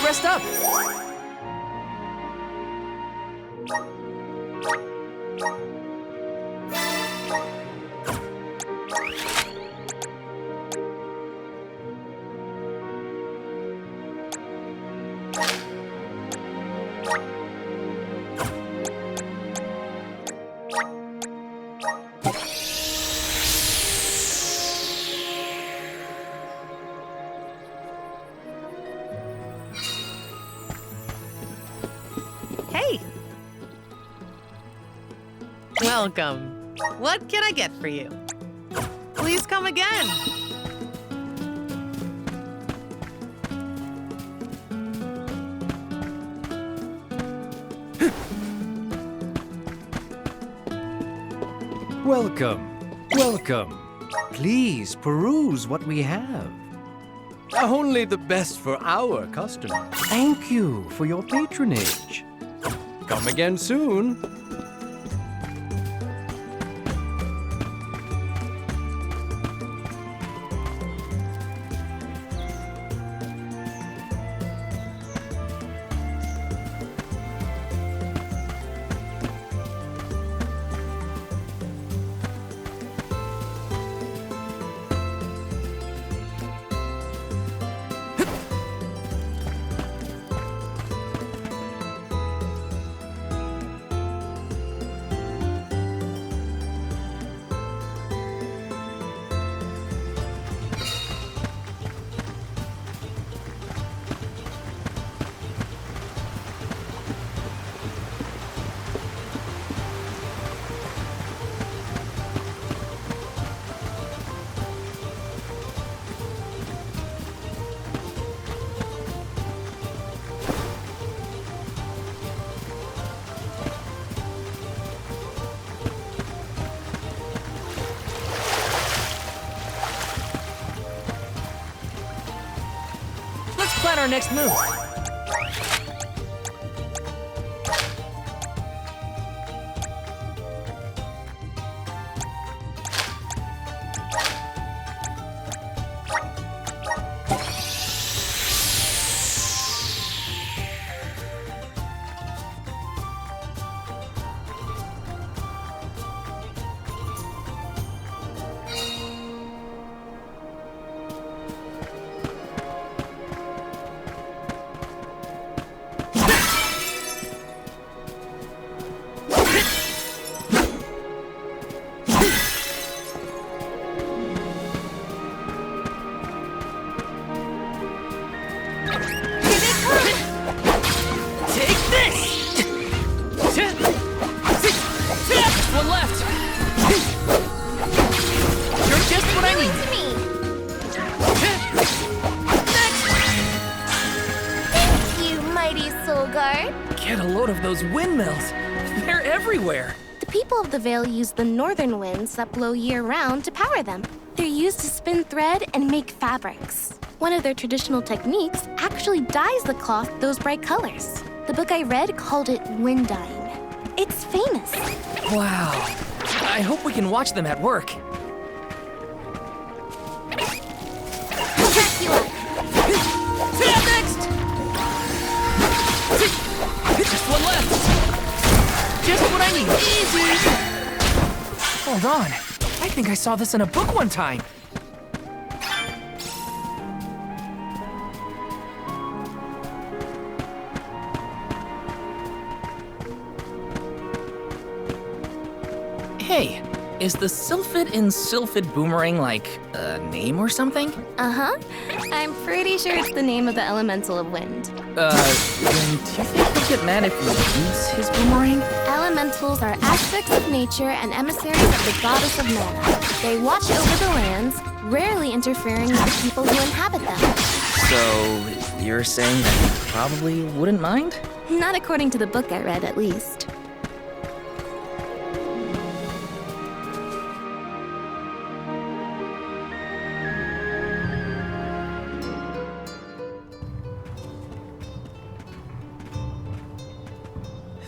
rest up. Hey! Welcome. What can I get for you? Please come again. Welcome, welcome. Please peruse what we have. Only the best for our customers. Thank you for your patronage. Come again soon. Let's plan our next move. One left. You're just what I need. Thank you, mighty Soul Guard. Get a load of those windmills. They're everywhere. The people of the Vale use the northern winds that blow year-round to power them. They're used to spin thread and make fabrics. One of their traditional techniques actually dyes the cloth those bright colors. The book I read called it wind dyeing. It's famous. Wow. I hope we can watch them at work. Dracula! Next! Just one left. Just what I need. Easy. Hold on. I think I saw this in a book one time. Hey, is the Sylphid in Sylphid Boomerang like a name or something? Uh-huh. I'm pretty sure it's the name of the elemental of wind. Then do you think he'll get mad if we use his boomerang? Elementals are aspects of nature and emissaries of the goddess of mana. They watch over the lands, rarely interfering with the people who inhabit them. So, you're saying that he probably wouldn't mind? Not according to the book I read, at least.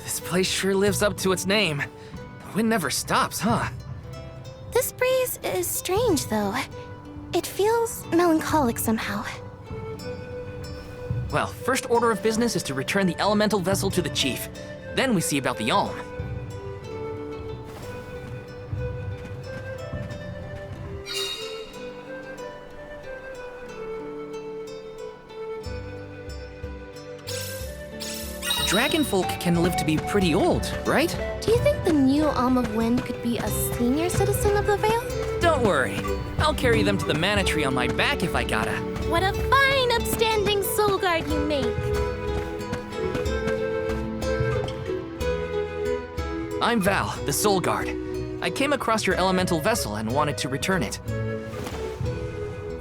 This place sure lives up to its name. The wind never stops, huh? This breeze is strange, though. It feels melancholic somehow. Well, first order of business is to return the elemental vessel to the chief. Then we see about the Alm. Dragonfolk can live to be pretty old, right? Do you think the new Alm of Wind could be a senior citizen of the Vale? Don't worry. I'll carry them to the mana tree on my back if I gotta. What a fine, upstanding soul guard you make! I'm Val, the Soul Guard. I came across your elemental vessel and wanted to return it.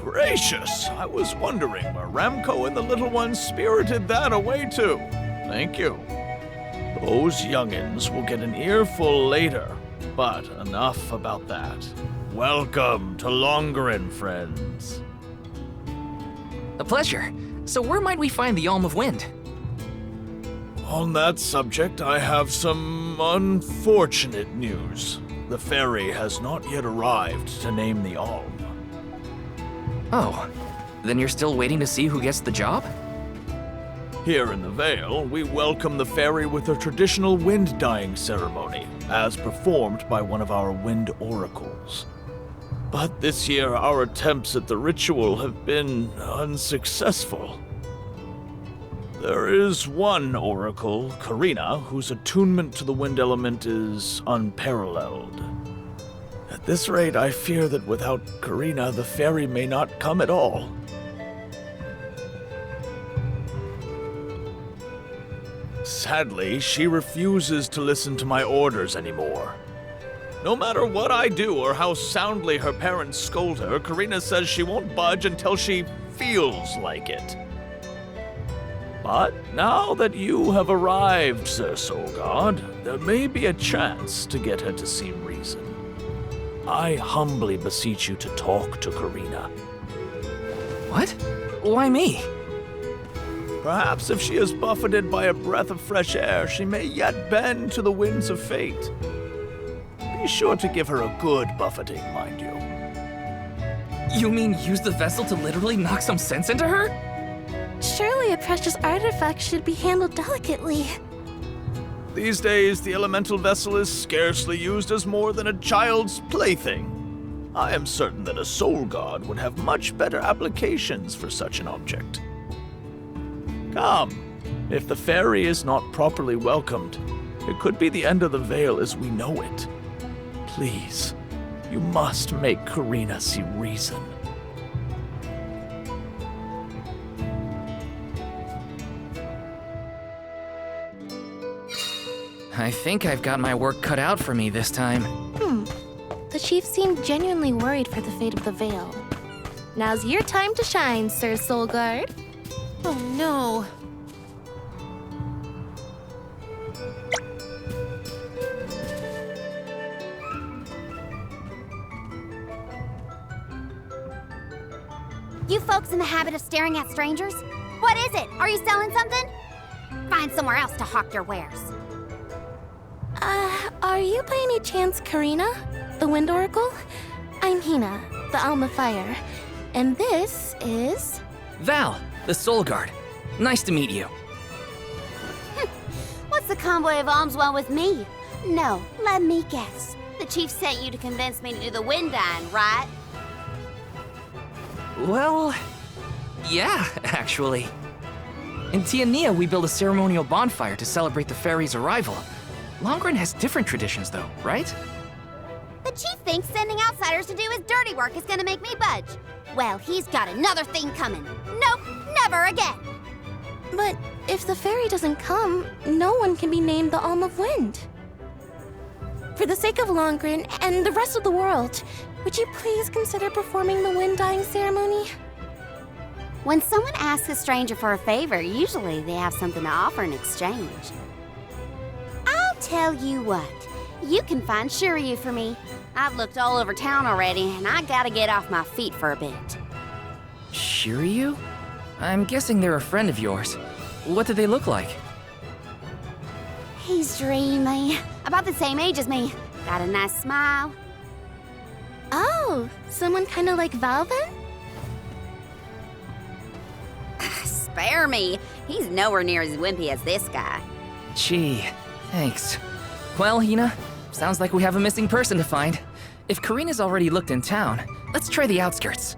Gracious! I was wondering where Ramco and the little ones spirited that away to. Thank you. Those youngins will get an earful later, but enough about that. Welcome to Longarin, friends. A pleasure. So where might we find the Alm of Wind? On that subject, I have some unfortunate news. The fairy has not yet arrived to name the Alm. Oh, then you're still waiting to see who gets the job? Here in the Vale, we welcome the fairy with a traditional wind-dyeing ceremony, as performed by one of our wind oracles. But this year, our attempts at the ritual have been unsuccessful. There is one oracle, Karina, whose attunement to the wind element is unparalleled. At this rate, I fear that without Karina, the fairy may not come at all. Sadly, she refuses to listen to my orders anymore. No matter what I do or how soundly her parents scold her, Karina says she won't budge until she feels like it. But now that you have arrived, Sir Soul God, there may be a chance to get her to see reason. I humbly beseech you to talk to Karina. What? Why me? Perhaps if she is buffeted by a breath of fresh air, she may yet bend to the winds of fate. Be sure to give her a good buffeting, mind you. You mean use the vessel to literally knock some sense into her? Surely a precious artifact should be handled delicately. These days, the elemental vessel is scarcely used as more than a child's plaything. I am certain that a soul god would have much better applications for such an object. Come, if the fairy is not properly welcomed, it could be the end of the Vale as we know it. Please, you must make Karina see reason. I think I've got my work cut out for me this time. The chief seemed genuinely worried for the fate of the Vale. Now's your time to shine, Sir Soul Guard. Oh no. You folks in the habit of staring at strangers? What is it? Are you selling something? Find somewhere else to hawk your wares. Are you by any chance Karina, the Wind Oracle? I'm Hina, the Alm of Fire. And this is... Val, the Soul Guard. Nice to meet you. What's the convoy of alms want with me? No, let me guess. The chief sent you to convince me to do the wind dyeing, right? Well, yeah, actually. In Tiania, we build a ceremonial bonfire to celebrate the fairy's arrival. Longarin has different traditions, though, right? The chief thinks sending outsiders to do his dirty work is gonna make me budge. Well, he's got another thing coming. Nope, never again. But if the fairy doesn't come, no one can be named the Alm of Wind. For the sake of Longarin and the rest of the world, would you please consider performing the wind dyeing ceremony? When someone asks a stranger for a favor, usually they have something to offer in exchange. I'll tell you what, you can find Shiryu for me. I've looked all over town already, and I gotta get off my feet for a bit. Shiryu? I'm guessing they're a friend of yours. What do they look like? He's dreamy, about the same age as me. Got a nice smile. Oh, someone kind of like Val then? spare me. He's nowhere near as wimpy as this guy. Gee, thanks. Well, Hina, sounds like we have a missing person to find. If Karina's already looked in town, let's try the outskirts.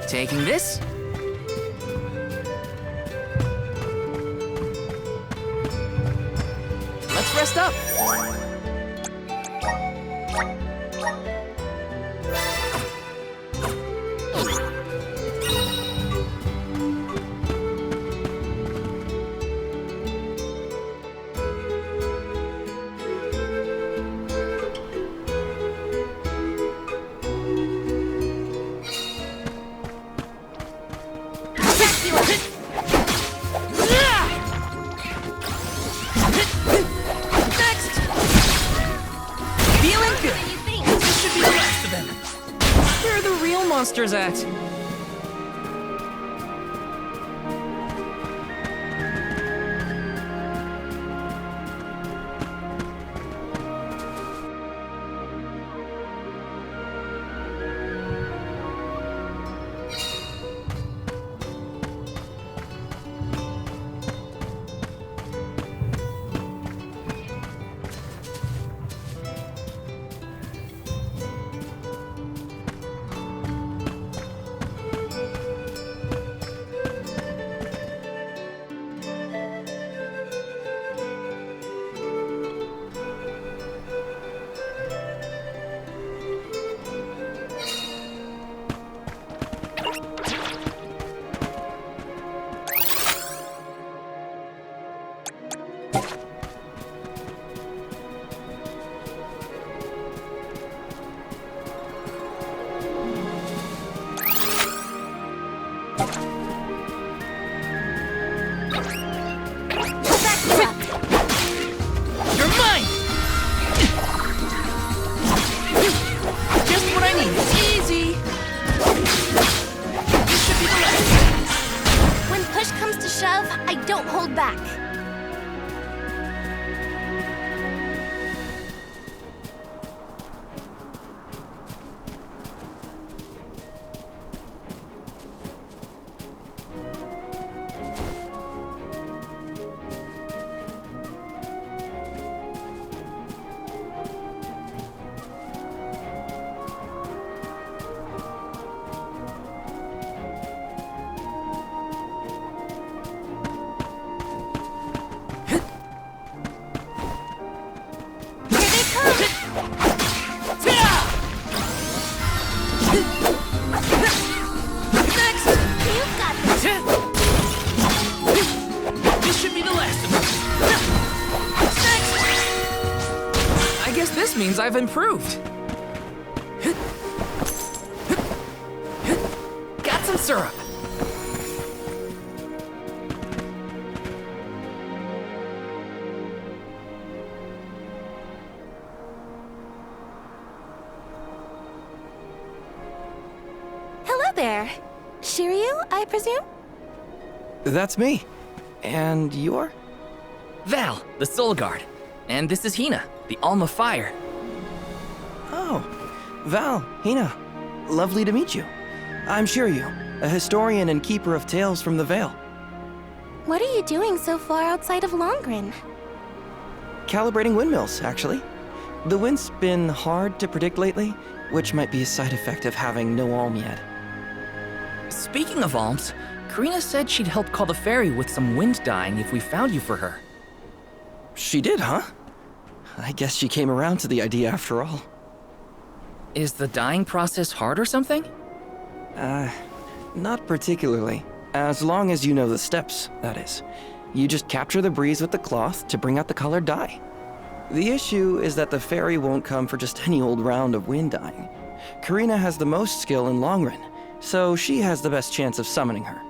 Taking this. Let's rest up. Monsters at? Means I've improved. Got some syrup. Hello there. Shiryu, I presume? That's me. And you're? Val, the Soul Guard. And this is Hina, the Alma Fire. Oh, Val, Hina, lovely to meet you. I'm Shiryu, a historian and keeper of tales from the Vale. What are you doing so far outside of Longren? Calibrating windmills, actually. The wind's been hard to predict lately, which might be a side effect of having no alm yet. Speaking of alms, Karina said she'd help call the fairy with some wind dyeing if we found you for her. She did, huh? I guess she came around to the idea after all. Is the dyeing process hard or something? Not particularly. As long as you know the steps, that is. You just capture the breeze with the cloth to bring out the colored dye. The issue is that the fairy won't come for just any old round of wind dyeing. Karina has the most skill in Longren, so she has the best chance of summoning her.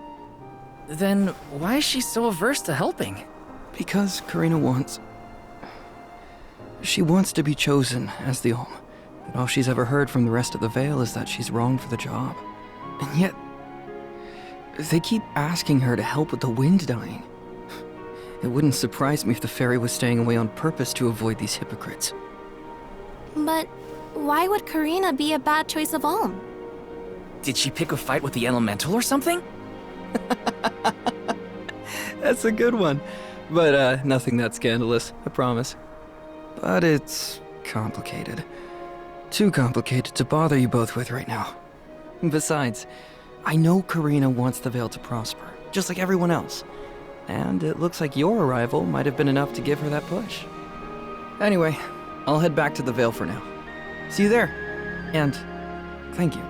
Then why is she so averse to helping? Because Karina wants... She wants to be chosen as the Alm. But all she's ever heard from the rest of the Vale is that she's wrong for the job. And yet, they keep asking her to help with the wind dying. It wouldn't surprise me if the fairy was staying away on purpose to avoid these hypocrites. But why would Karina be a bad choice of Alm? Did she pick a fight with the elemental or something? That's a good one. But nothing that scandalous, I promise. But it's complicated. Too complicated to bother you both with right now. Besides, I know Karina wants the Vale to prosper, just like everyone else. And it looks like your arrival might have been enough to give her that push. Anyway, I'll head back to the Vale for now. See you there. And thank you.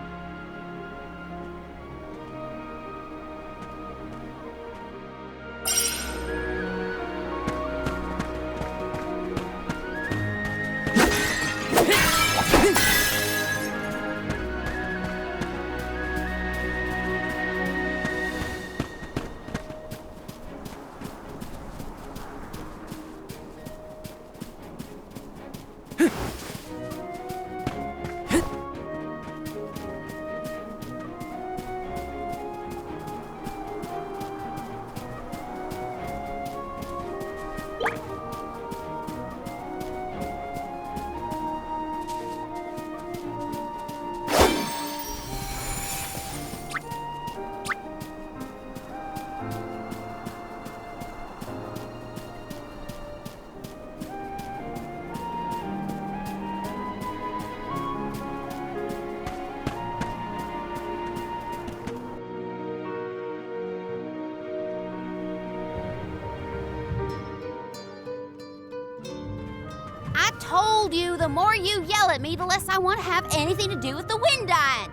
I told you, the more you yell at me, the less I want to have anything to do with the wind dying.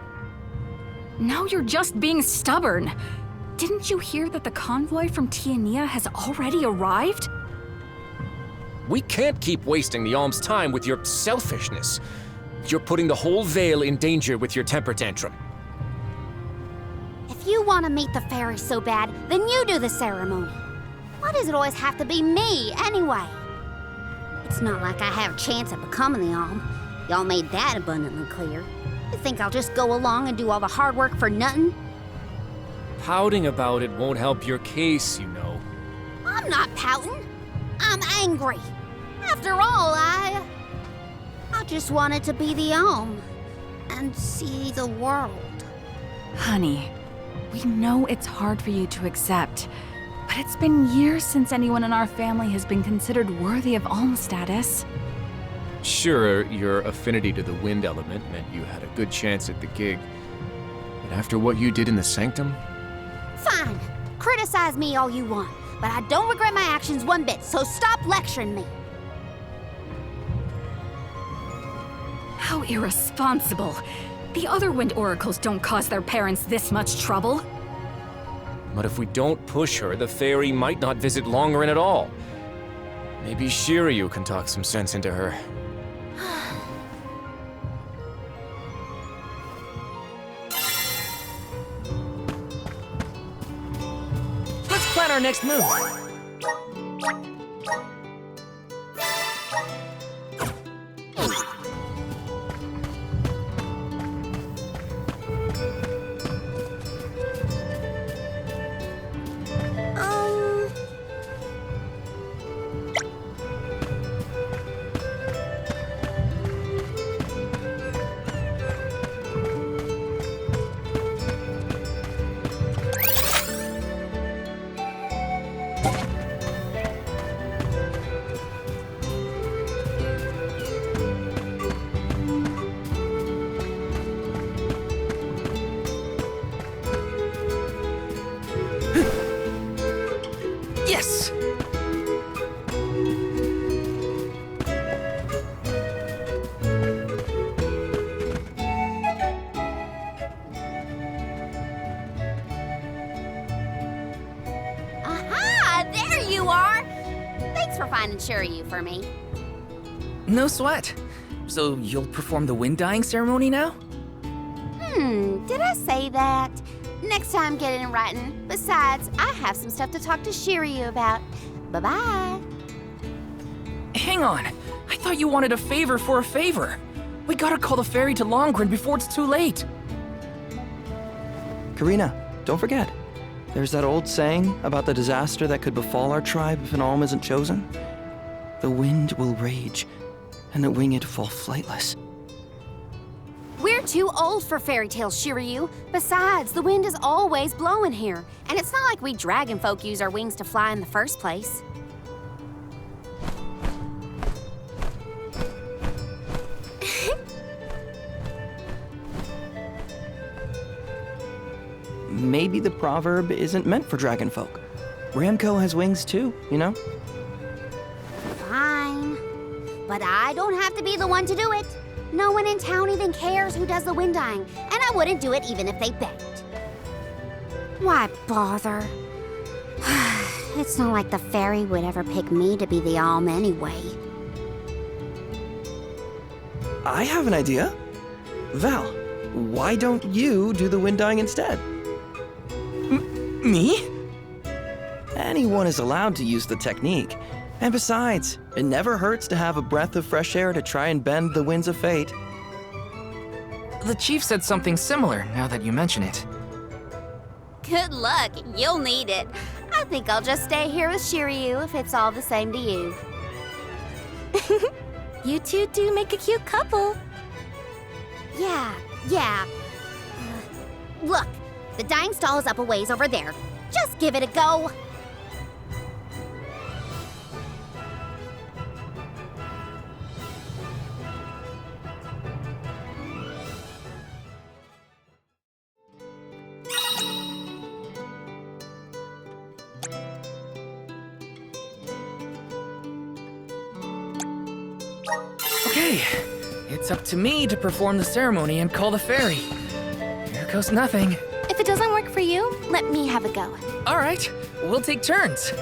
Now you're just being stubborn. Didn't you hear that the convoy from Tiania has already arrived? We can't keep wasting the Alm's time with your selfishness. You're putting the whole Vale in danger with your temper tantrum. If you want to meet the fairy so bad, then you do the ceremony. Why does it always have to be me, anyway? It's not like I have a chance of becoming the Alm. Y'all made that abundantly clear. You think I'll just go along and do all the hard work for nothing? Pouting about it won't help your case, you know. I'm not pouting. I'm angry. After all, I just wanted to be the Alm and see the world. Honey, we know it's hard for you to accept, but it's been years since anyone in our family has been considered worthy of Alm status. Sure, your affinity to the wind element meant you had a good chance at the gig. But after what you did in the Sanctum? Fine. Criticize me all you want, but I don't regret my actions one bit, so stop lecturing me. How irresponsible. The other wind oracles don't cause their parents this much trouble. But if we don't push her, the fairy might not visit Longren at all. Maybe Shiryu can talk some sense into her. Let's plan our next move. Yes! Aha! There you are! Thanks for finding Shiryu for me. No sweat. So you'll perform the wind dying ceremony now? Did I say that? Next time, get it in writing. Besides, I have some stuff to talk to Shiryu about. Bye-bye. Hang on. I thought you wanted a favor for a favor. We gotta call the ferry to Longren before it's too late. Karina, don't forget. There's that old saying about the disaster that could befall our tribe if an alm isn't chosen. The wind will rage, and the winged fall flightless. We're too old for fairy tales, Shiryu. Besides, the wind is always blowing here, and it's not like we dragon folk use our wings to fly in the first place. Maybe the proverb isn't meant for dragon folk. Ramco has wings too, you know? Fine. But I don't have to be the one to do it. No one in town even cares who does the wind dyeing, and I wouldn't do it even if they begged. Why bother? It's not like the fairy would ever pick me to be the alm anyway. I have an idea. Val, why don't you do the wind dyeing instead? Me? Anyone is allowed to use the technique. And besides, it never hurts to have a breath of fresh air to try and bend the winds of fate. The chief said something similar, now that you mention it. Good luck, you'll need it. I think I'll just stay here with Shiryu if it's all the same to you. You two do make a cute couple. Yeah. Look, the dyeing stall is up a ways over there. Just give it a go. Okay, it's up to me to perform the ceremony and call the ferry. Here goes nothing. If it doesn't work for you, let me have a go. All right, we'll take turns.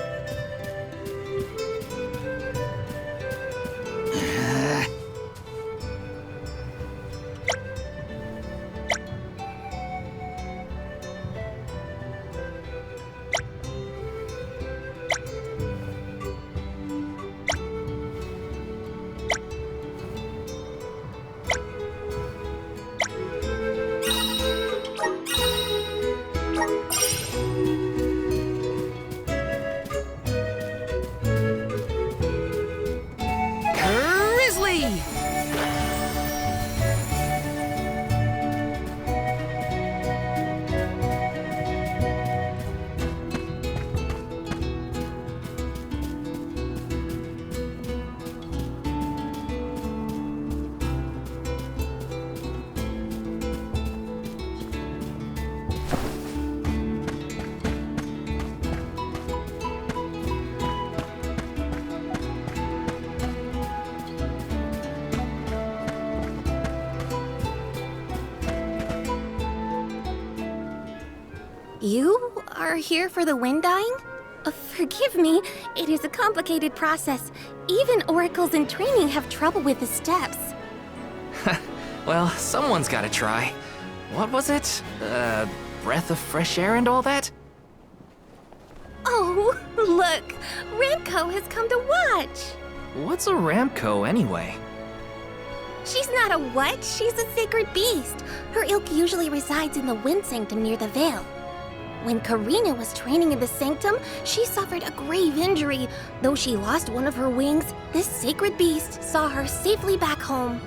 You are here for the wind dyeing? Forgive me, it is a complicated process. Even oracles in training have trouble with the steps. Well, someone's gotta try. What was it? Breath of fresh air and all that? Oh, look! Ramco has come to watch! What's a Ramco anyway? She's not a what? She's a sacred beast. Her ilk usually resides in the Wind Sanctum near the Veil. When Karina was training in the Sanctum, she suffered a grave injury. Though she lost one of her wings, this sacred beast saw her safely back home.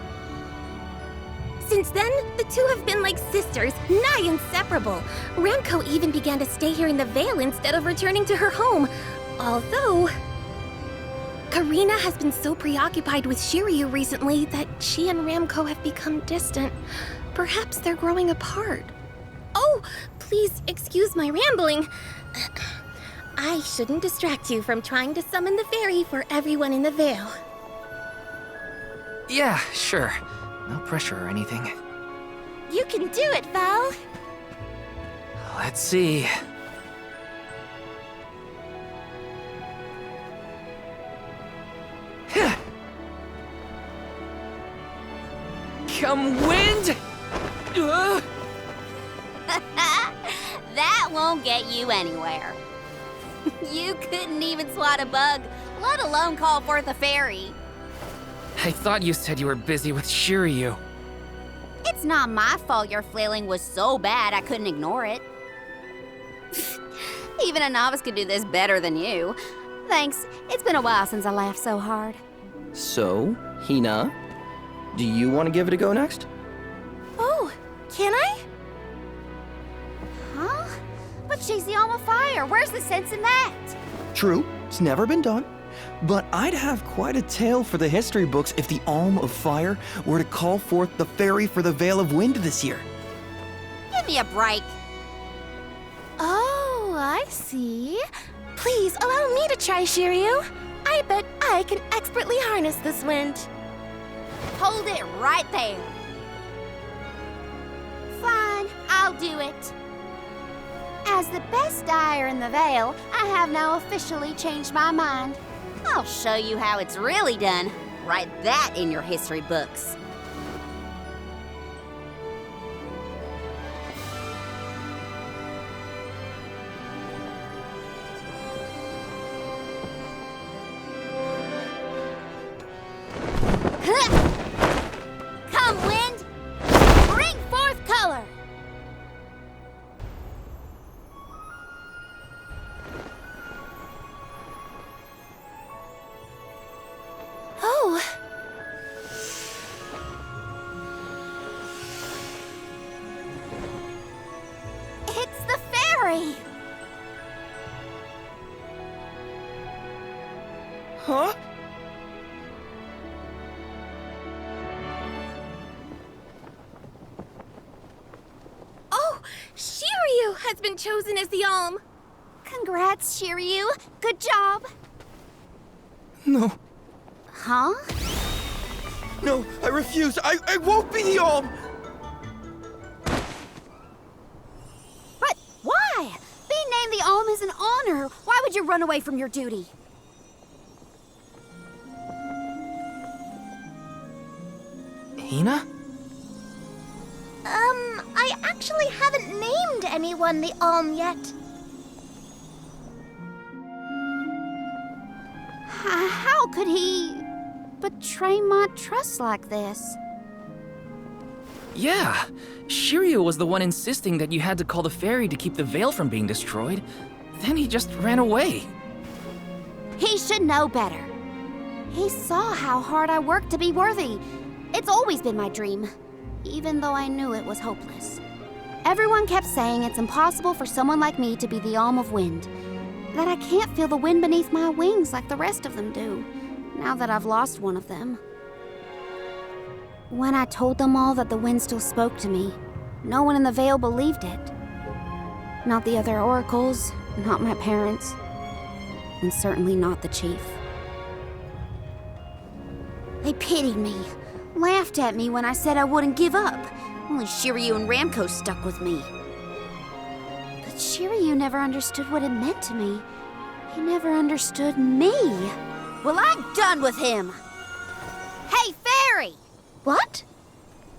Since then, the two have been like sisters, nigh inseparable. Ramco even began to stay here in the Veil instead of returning to her home. Although, Karina has been so preoccupied with Shiryu recently that she and Ramco have become distant. Perhaps they're growing apart. Oh, please excuse my rambling. I shouldn't distract you from trying to summon the fairy for everyone in the Veil. Yeah, sure. No pressure or anything. You can do it, Val. Let's see. Come wind! That won't get you anywhere. You couldn't even swat a bug, let alone call forth a fairy. I thought you said you were busy with Shiryu. It's not my fault your flailing was so bad I couldn't ignore it. Even a novice could do this better than you. Thanks. It's been a while since I laughed so hard. So, Hina, do you want to give it a go next? Oh, can I? Huh? But she's the Alm of Fire. Where's the sense in that? True, it's never been done. But I'd have quite a tale for the history books if the Alm of Fire were to call forth the fairy for the Veil of Wind this year. Give me a break. Oh, I see. Please allow me to try, Shiryu. I bet I can expertly harness this wind. Hold it right there. Fine, I'll do it. As the best dyer in the Vale, I have now officially changed my mind. I'll show you how it's really done. Write that in your history books. Come, wind! Bring forth color! Oh. It's the fairy! Huh? Oh, Shiryu has been chosen as the Alm. Congrats, Shiryu. Good job. No. Huh? No, I refuse. I won't be the Alm! But why? Being named the Alm is an honor. Why would you run away from your duty? Hina? I actually haven't named anyone the Alm yet. How could he betray my trust like this? Yeah, Shiryu was the one insisting that you had to call the fairy to keep the veil from being destroyed. Then he just ran away. He should know better. He saw how hard I worked to be worthy. It's always been my dream, even though I knew it was hopeless. Everyone kept saying it's impossible for someone like me to be the Alm of Wind, that I can't feel the wind beneath my wings like the rest of them do, now that I've lost one of them. When I told them all that the wind still spoke to me, no one in the Vale believed it. Not the other oracles, not my parents, and certainly not the chief. They pitied me, laughed at me when I said I wouldn't give up. Only Shiryu and Ramco stuck with me. But Shiryu never understood what it meant to me. He never understood me. Well, I'm done with him. Hey, fairy! What?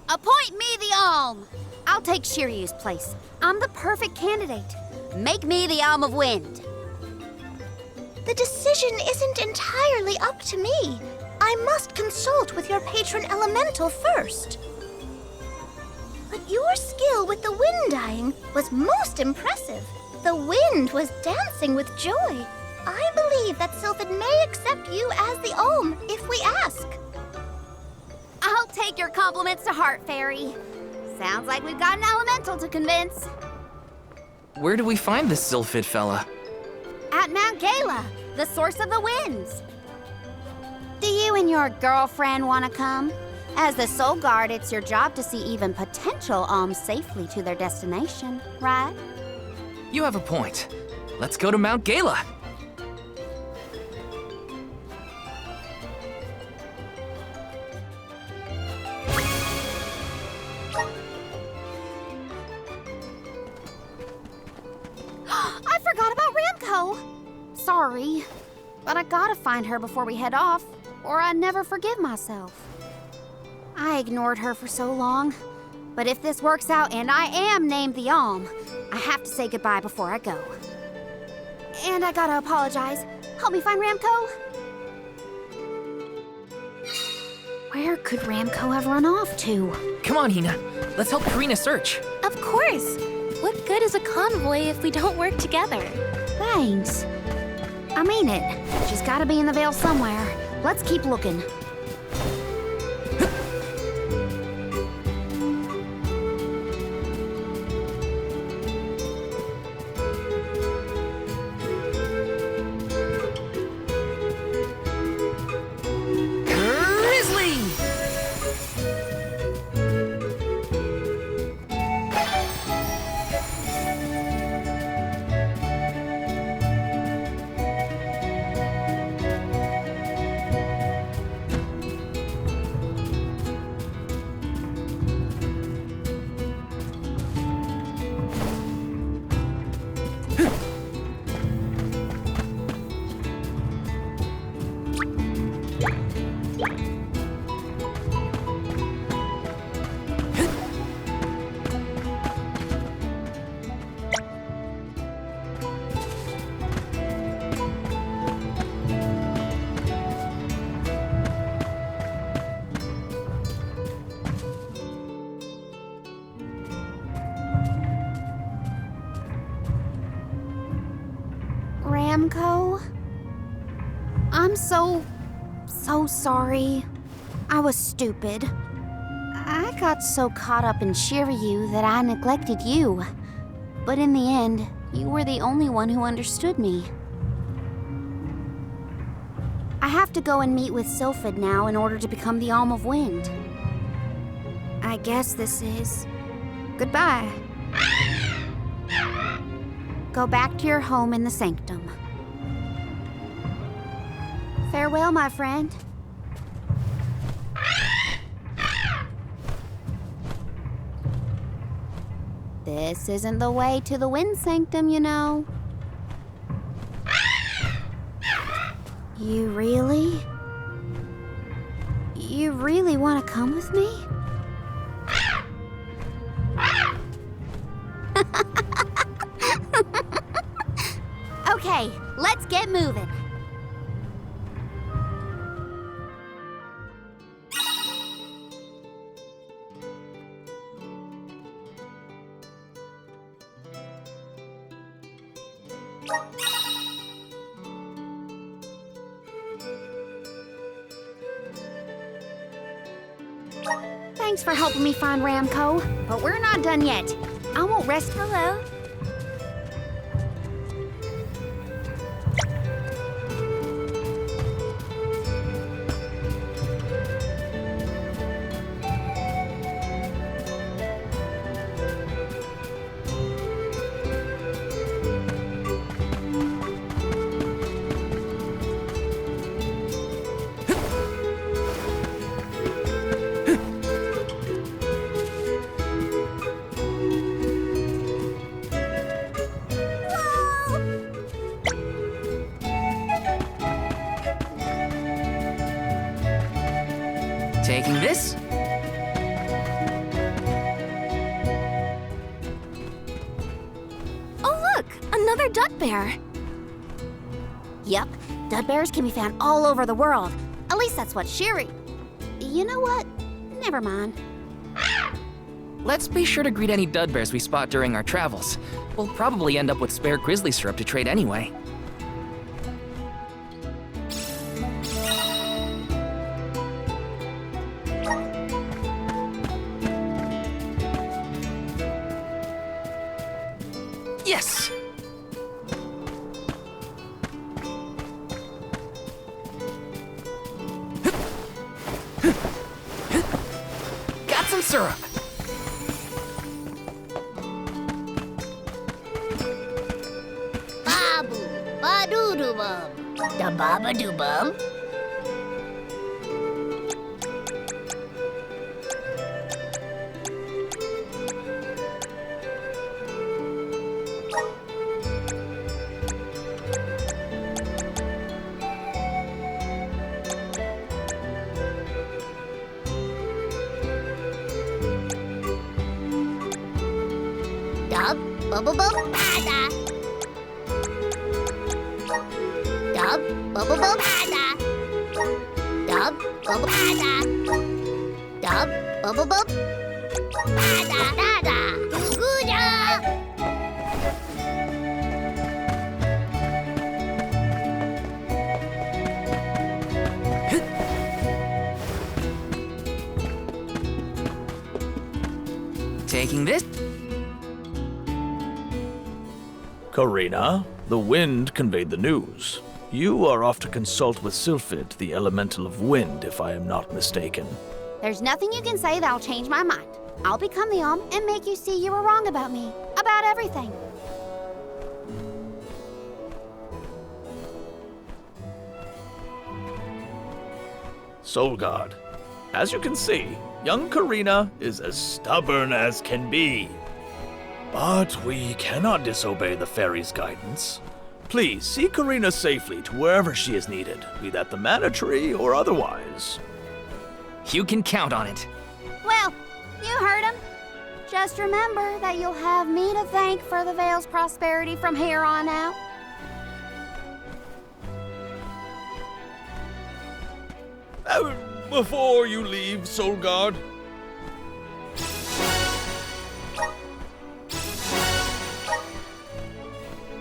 Appoint me the Alm. I'll take Shiryu's place. I'm the perfect candidate. Make me the Alm of Wind. The decision isn't entirely up to me. I must consult with your patron elemental first. But your skill with the wind dyeing was most impressive. The wind was dancing with joy. I believe that Sylphid may accept you as the Alm if we ask. I'll take your compliments to heart, fairy. Sounds like we've got an elemental to convince. Where do we find this Sylphid fella? At Mount Gala, the source of the winds. Do you and your girlfriend want to come? As the Soul Guard, it's your job to see even potential alms safely to their destination, right? You have a point. Let's go to Mount Gala. I forgot about Ramco. Sorry, but I gotta find her before we head off, or I'd never forgive myself. I ignored her for so long, but if this works out and I am named the Alm, I have to say goodbye before I go. And I gotta apologize. Help me find Ramco? Where could Ramco have run off to? Come on, Hina. Let's help Karina search. Of course. What good is a convoy if we don't work together? Thanks. I mean it. She's gotta be in the Vale somewhere. Let's keep looking. Grizzly! Ramco? I'm so sorry. I was stupid. I got so caught up in Shiryu that I neglected you. But in the end, you were the only one who understood me. I have to go and meet with Sylphid now in order to become the Alm of Wind. I guess this is goodbye. Go back to your home in the Sanctum. Farewell, my friend. This isn't the way to the Wind Sanctum, you know. You really want to come with me? Okay, let's get moving. Thanks for helping me find Ramco, but we're not done yet. I won't rest. Hello. Taking this? Oh, look! Another Dud Bear! Yep, Dud Bears can be found all over the world. At least that's what Shiri. You know what? Never mind. Let's be sure to greet any Dud Bears we spot during our travels. We'll probably end up with spare grizzly syrup to trade anyway. Yes! Got some syrup! Babu, ba-doo-doo-bum, da baba-doo-bum. Dub, bubble-bum, da-da. Dub, bubble, bubble, da. Dub, bubble, da. Dub, bubble, bubble, da, da. Goo-goo-da. Taking this. Karina, the wind conveyed the news. You are off to consult with Sylphid, the elemental of wind, if I am not mistaken. There's nothing you can say that'll change my mind. I'll become the Alm and make you see you were wrong about me. About everything. Solgard, as you can see, young Karina is as stubborn as can be. But we cannot disobey the fairy's guidance. Please see Karina safely to wherever she is needed, be that the Mana Tree or otherwise. You can count on it. Well, you heard him. Just remember that you'll have me to thank for the Vale's prosperity from here on out. Before you leave, Solgard,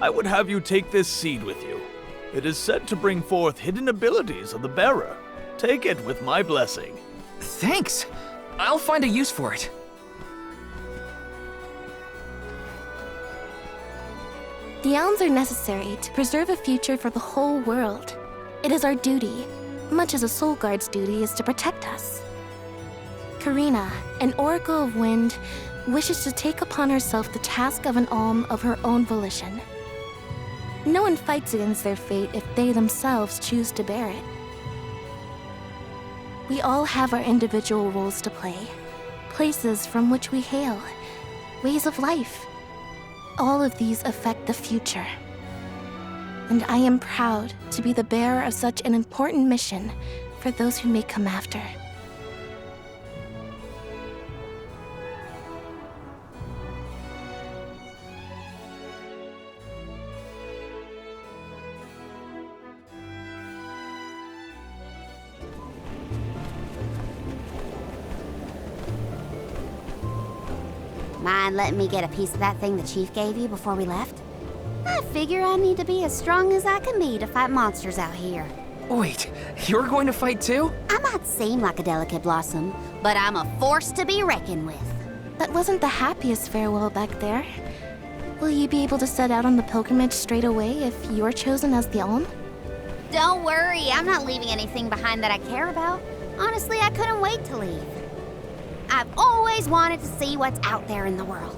I would have you take this seed with you. It is said to bring forth hidden abilities of the bearer. Take it with my blessing. Thanks. I'll find a use for it. The elms are necessary to preserve a future for the whole world. It is our duty, much as a soul guard's duty is to protect us. Karina, an Oracle of Wind, wishes to take upon herself the task of an Alm of her own volition. No one fights against their fate if they themselves choose to bear it. We all have our individual roles to play, places from which we hail, ways of life. All of these affect the future. And I am proud to be the bearer of such an important mission for those who may come after. Mind letting me get a piece of that thing the Chief gave you before we left? I figure I need to be as strong as I can be to fight monsters out here. Wait, you're going to fight too? I might seem like a delicate blossom, but I'm a force to be reckoned with. That wasn't the happiest farewell back there. Will you be able to set out on the pilgrimage straight away if you're chosen as the Alm? Don't worry, I'm not leaving anything behind that I care about. Honestly, I couldn't wait to leave. I've always wanted to see what's out there in the world.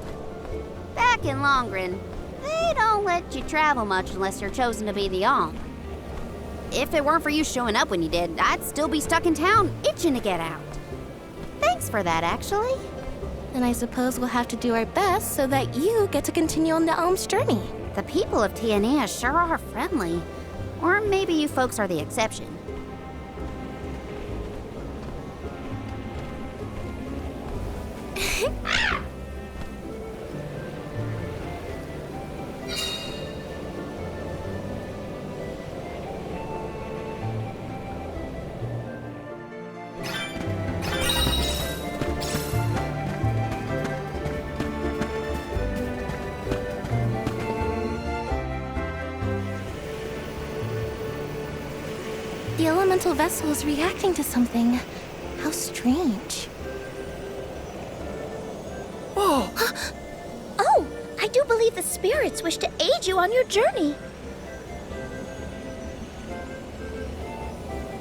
Back in Longren, they don't let you travel much unless you're chosen to be the Alm. If it weren't for you showing up when you did, I'd still be stuck in town, itching to get out. Thanks for that, actually. And I suppose we'll have to do our best so that you get to continue on the Alm's journey. The people of Tiania sure are friendly. Or maybe you folks are the exception. The elemental vessel is reacting to something. How strange. Oh, I do believe the spirits wish to aid you on your journey.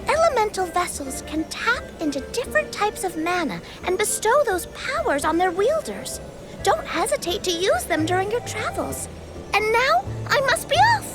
Elemental vessels can tap into different types of mana and bestow those powers on their wielders. Don't hesitate to use them during your travels. And now, I must be off!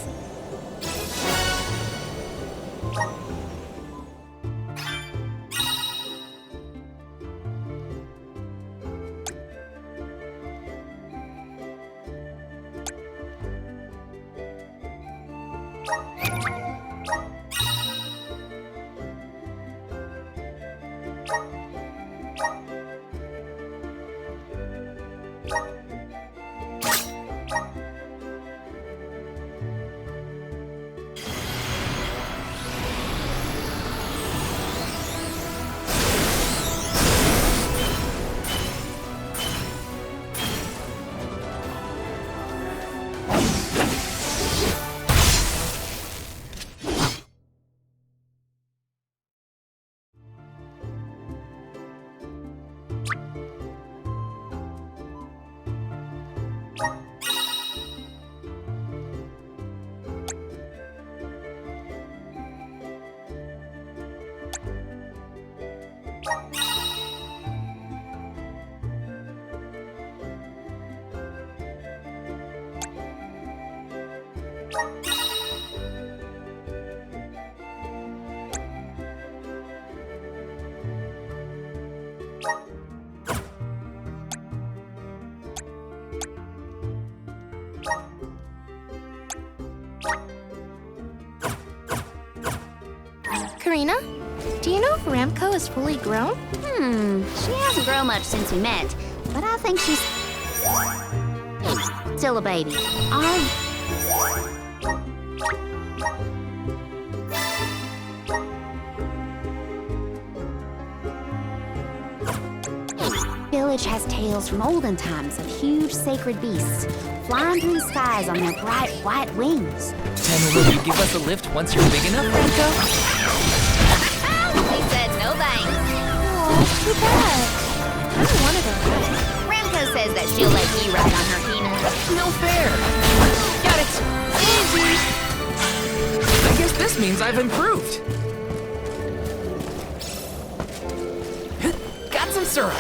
Karina, do you know if Ramco is fully grown? She hasn't grown much since we met, but I think she's still a baby. Village has tales from olden times of huge sacred beasts flying through the skies on their bright white wings. And will you give us a lift once you're big enough, Ramco? He said no thanks. Oh, too bad. I wanted a ride. Ramco says that she'll let you ride on her Hina. No fair. Got it. Easy. I guess this means I've improved. Got some syrup.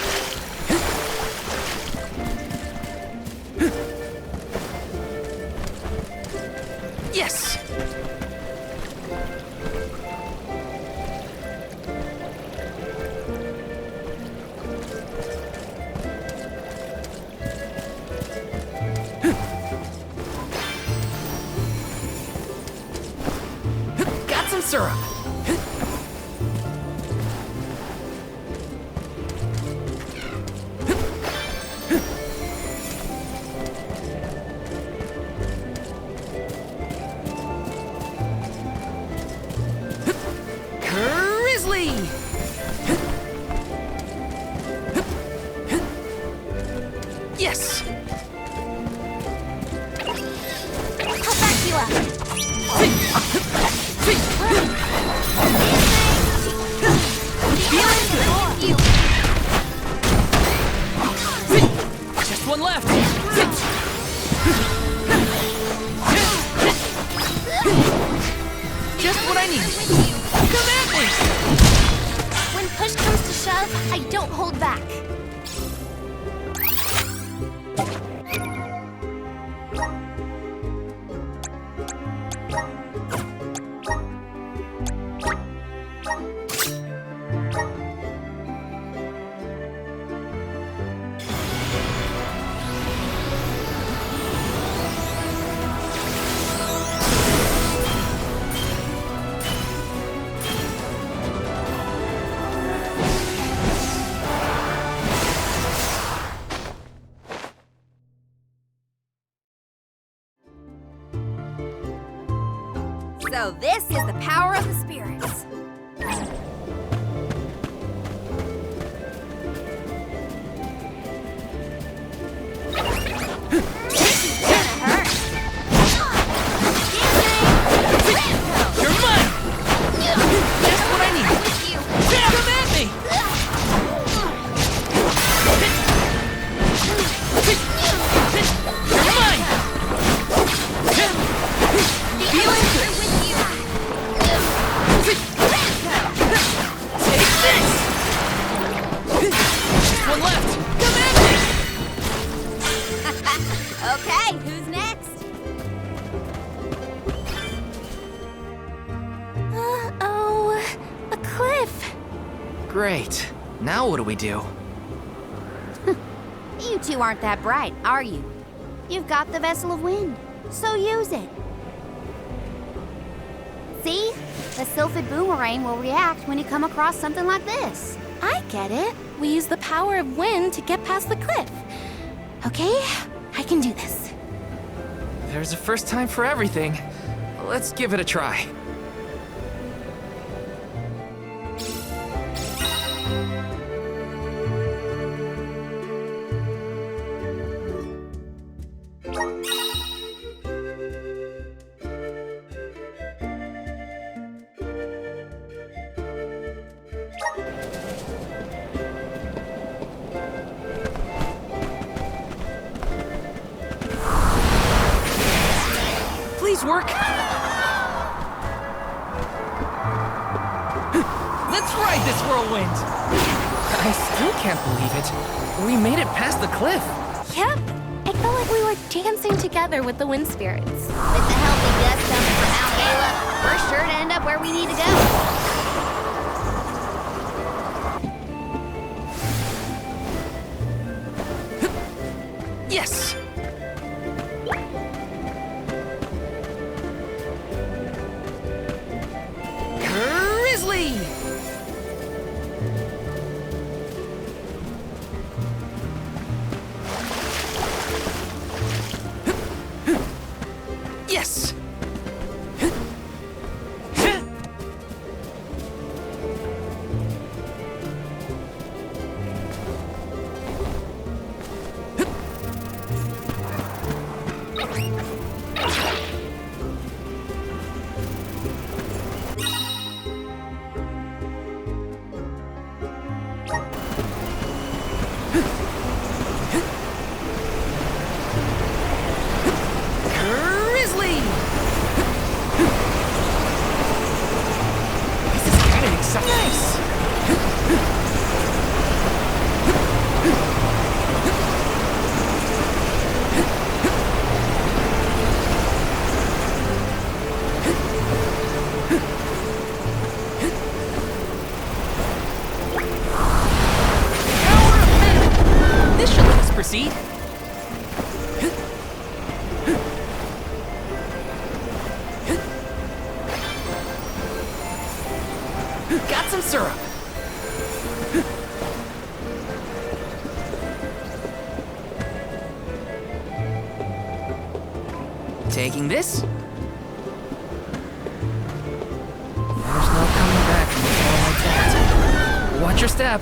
Yes! Got some syrup. Yes! I'll back you up. Just one left! Just what I need! Come at me! When push comes to shove, I don't hold back. So this is the power of the spirits. You're mine! Just what I need! Come at me! You're mine! Take this! Just one left! Come at me! Okay, who's next? Oh, a cliff. Great. Now what do we do? You two aren't that bright, are you? You've got the Vessel of Wind, so use it. See? The Sylphid Boomerang will react when you come across something like this. I get it. We use the power of wind to get past the cliff. Okay, I can do this. There's a first time for everything. Let's give it a try. Please work. Let's ride this whirlwind. I still can't believe it. We made it past the cliff. Yep, it felt like we were dancing together with the wind spirits. With the healthy gust coming from Mount Gala, we're sure to end up where we need to go. Yes! Grizzly! Yes! Grizzly! This is getting exciting. Nice! This should let us proceed. Got some syrup. Taking this. There's no coming back from a fall like that. Watch your step.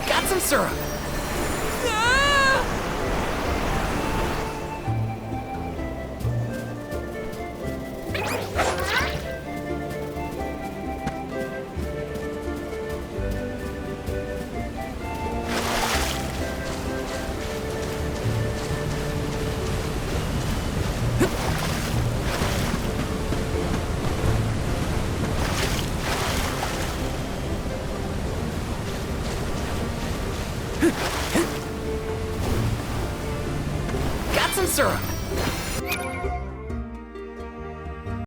Got some syrup. Got some syrup.